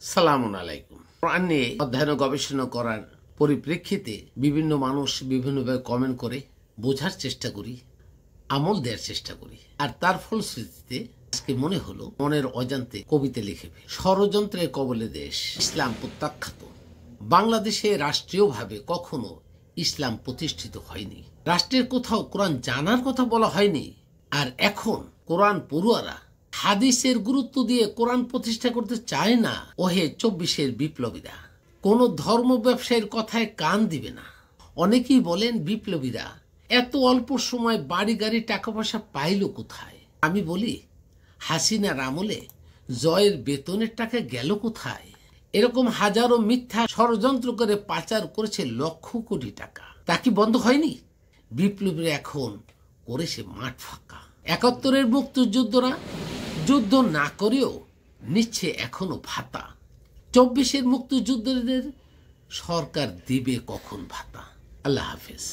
সালামুন আলাইকুম। কোরআন নিয়ে অধ্যয়ন গবেষণা করার পরিপ্রেক্ষিতে বিভিন্ন মানুষ বিভিন্নভাবে কমেন্ট করে, বোঝার চেষ্টা করি, আমল দেওয়ার চেষ্টা করি। আর তার ফলশ্রুতিতে আজকে মনে হলো মনের অজান্তে কবিতা লিখে ষড়যন্ত্রের কবলে দেশ, ইসলাম প্রত্যাখ্যাত। বাংলাদেশে রাষ্ট্রীয়ভাবে কখনো ইসলাম প্রতিষ্ঠিত হয়নি। রাষ্ট্রের কোথাও কোরআন জানার কথা বলা হয়নি। আর এখন কোরআন পড়ুয়ারা হাদিসের গুরুত্ব দিয়ে কোরআন প্রতিষ্ঠা করতে চায় না। ওহে 24-এর বিপ্লবীরা, কোন ধর্ম ব্যবসায়ীর কথায় কান দিবে না। অনেকেই বলেন বিপ্লবীরা এত অল্প সময় বাড়ি গাড়ি টাকা পয়সা পাইল কোথায়? আমি বলি, হাসিনার আমলে জয়ের বেতনের টাকা গেল কোথায়? এরকম হাজারো মিথ্যা ষড়যন্ত্র করে পাচার করেছে লক্ষ কোটি টাকা। তা কি বন্ধ হয়নি? বিপ্লবীরা এখন করেছে মাঠ ফাঁকা। 71-এর মুক্তিযুদ্ধরা যুদ্ধ না করেও নিচ্ছে এখনো ভাতা। 24-এর মুক্তিযুদ্ধদের সরকার দিবে কখন ভাতা? আল্লাহ হাফেজ।